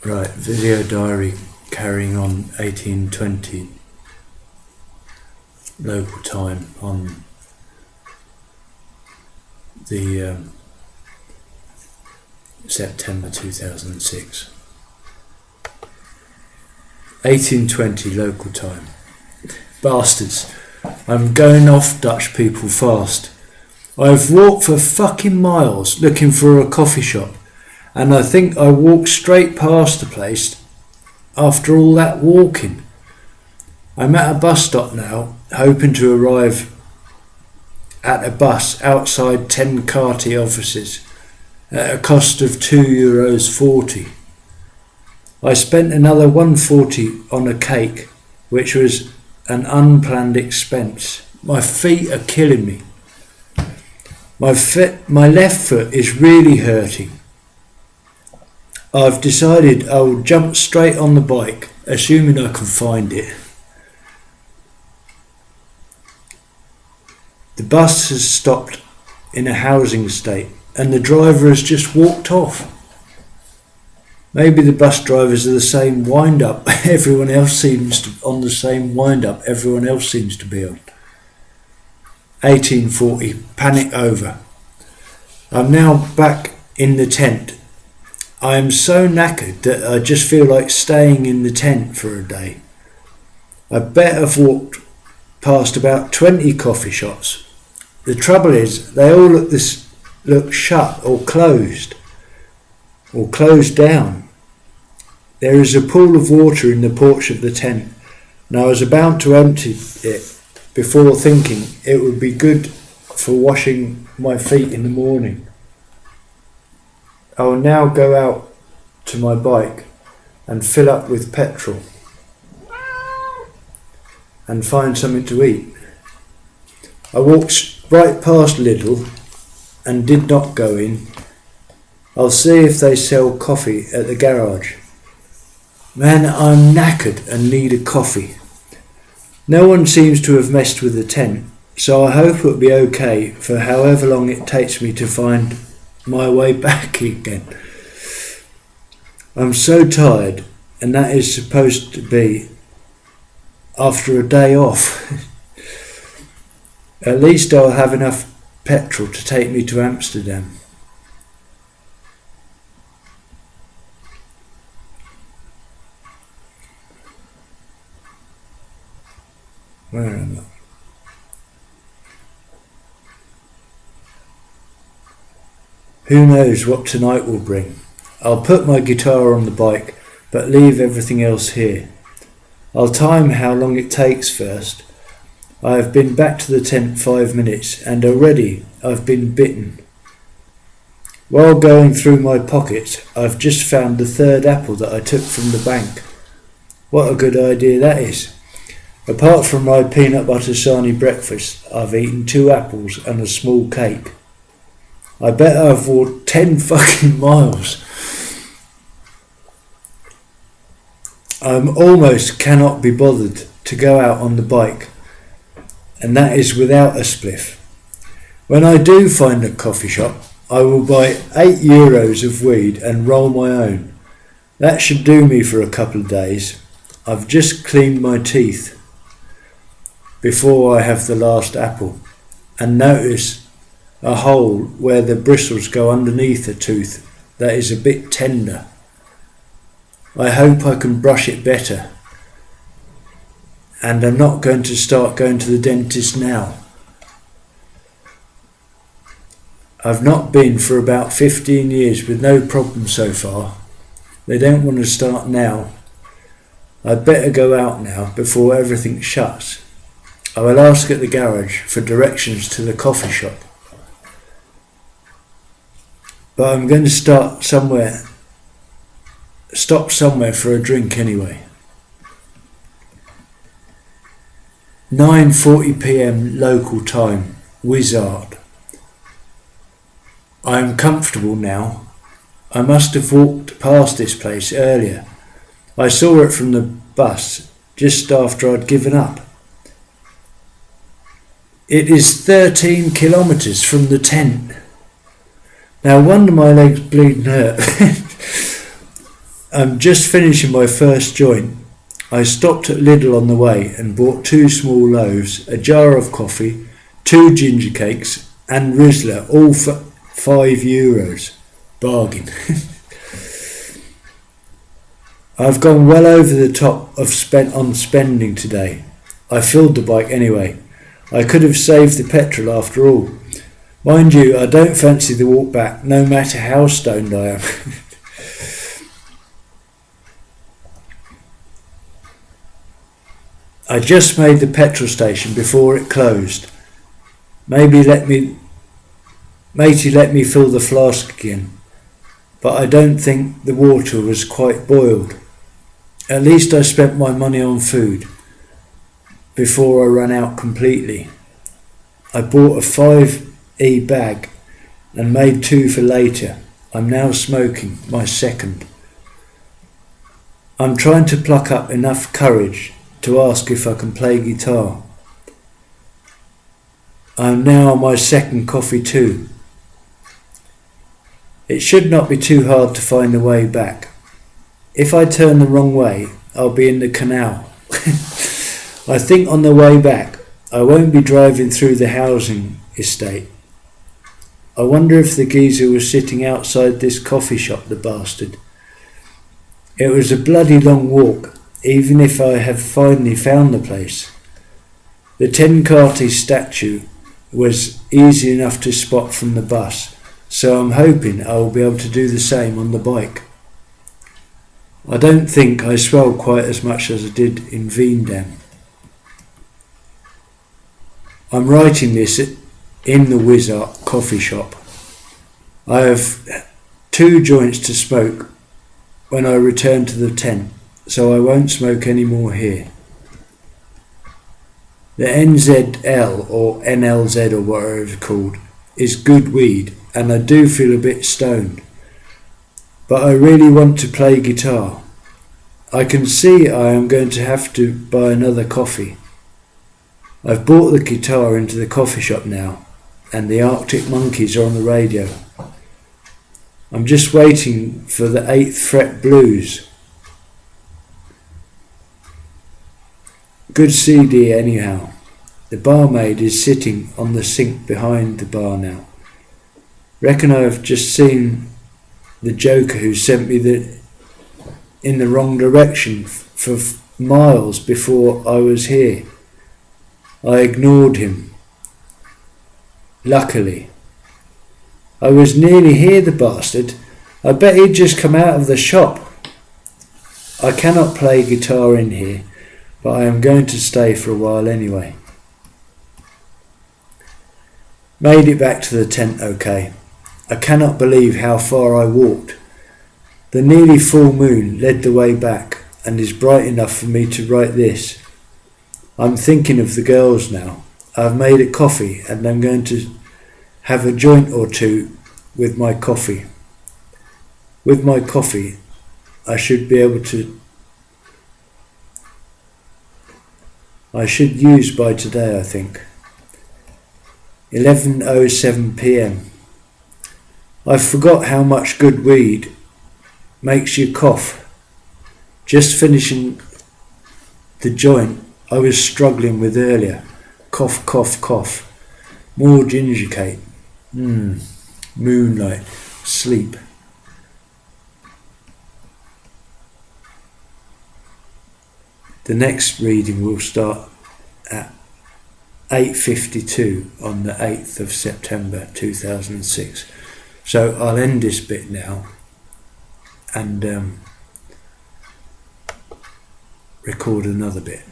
Right, video diary carrying on 1820 local time on the September 2006. 1820 local time. Bastards, I'm going off Dutch people fast. I've walked for fucking miles looking for a coffee shop, and I think I walked straight past the place after all that walking. I'm at a bus stop now, hoping to arrive at a bus outside 10 Carty offices at a cost of €2.40. I spent another $1.40 on a cake, which was an unplanned expense. My feet are killing me. My left foot is really hurting. I've decided I will jump straight on the bike, assuming I can find it. The bus has stopped in a housing estate and the driver has just walked off. Maybe the bus drivers are the same wind-up everyone else seems to be on. 1840, panic over. I'm now back in the tent. I am so knackered that I just feel like staying in the tent for a day. I bet I've walked past about 20 coffee shops. The trouble is, they all look shut or closed down. There is a pool of water in the porch of the tent, and I was about to empty it before thinking it would be good for washing my feet in the morning. I will now go out to my bike and fill up with petrol and find something to eat. I walked right past Lidl and did not go in. I'll see if they sell coffee at the garage. Man, I'm knackered and need a coffee. No one seems to have messed with the tent, so I hope it'll be okay for however long it takes me to find my way back again. I'm so tired, and that is supposed to be after a day off. At least I'll have enough petrol to take me to Amsterdam. Where am I? Who knows what tonight will bring. I'll put my guitar on the bike, but leave everything else here. I'll time how long it takes first. I have been back to the tent 5 minutes, and already I've been bitten. While going through my pockets, I've just found the third apple that I took from the bank. What a good idea that is. Apart from my peanut butter sarnie breakfast, I've eaten 2 apples and a small cake. I bet I've walked 10 fucking miles. I almost cannot be bothered to go out on the bike, and that is without a spliff. When I do find a coffee shop, I will buy €8 of weed and roll my own. That should do me for a couple of days. I've just cleaned my teeth before I have the last apple, and notice a hole where the bristles go underneath a tooth that is a bit tender. I hope I can brush it better, and I'm not going to start going to the dentist now. I've not been for about 15 years with no problem so far. They don't want to start now. I'd better go out now before everything shuts. I will ask at the garage for directions to the coffee shop. But I'm going to stop somewhere for a drink anyway. 9:40 p.m. local time, Wizard. I am comfortable now. I must have walked past this place earlier. I saw it from the bus just after I'd given up. It is 13 kilometres from the tent. Now, wonder my legs bleeding hurt. I'm just finishing my first joint. I stopped at Lidl on the way and bought 2 small loaves, a jar of coffee, 2 ginger cakes and Rizzler, all for €5. Bargain. I've gone well over the top of spending today. I filled the bike anyway. I could have saved the petrol after all. Mind you, I don't fancy the walk back, no matter how stoned I am. I just made the petrol station before it closed. Matey let me fill the flask again, but I don't think the water was quite boiled. At least I spent my money on food before I ran out completely. I bought a 5e bag and made 2 for later. I'm now smoking my second. I'm trying to pluck up enough courage to ask if I can play guitar. I'm now on my second coffee too. It should not be too hard to find the way back. If I turn the wrong way, I'll be in the canal. I think on the way back, I won't be driving through the housing estate. I wonder if the geezer was sitting outside this coffee shop, the bastard. It was a bloody long walk, even if I have finally found the place. The Tenkate statue was easy enough to spot from the bus, so I'm hoping I will be able to do the same on the bike. I don't think I swelled quite as much as I did in Veendam. I'm writing this in the Wizard coffee shop. I have 2 joints to smoke when I return to the tent, so I won't smoke any more here. The NZL or NLZ or whatever it's called is good weed, and I do feel a bit stoned. But I really want to play guitar. I can see I am going to have to buy another coffee. I've brought the guitar into the coffee shop now, and the Arctic Monkeys are on the radio. I'm just waiting for the 8th fret blues. Good CD anyhow. The barmaid is sitting on the sink behind the bar now. Reckon I've just seen the joker who sent me in the wrong direction for miles before I was here. I ignored him. Luckily. I was nearly here, the bastard. I bet he'd just come out of the shop. I cannot play guitar in here, but I am going to stay for a while anyway. Made it back to the tent okay. I cannot believe how far I walked. The nearly full moon led the way back and is bright enough for me to write this. I'm thinking of the girls now. I've made a coffee and I'm going to have a joint or 2 with my coffee. With my coffee, I should use by today, I think. 11:07 p.m. I forgot how much good weed makes you cough. Just finishing the joint I was struggling with earlier. Cough, cough, cough. More ginger cake. Moonlight. Sleep. The next reading will start at 8:52 on the 8th of September 2006. So I'll end this bit now and record another bit.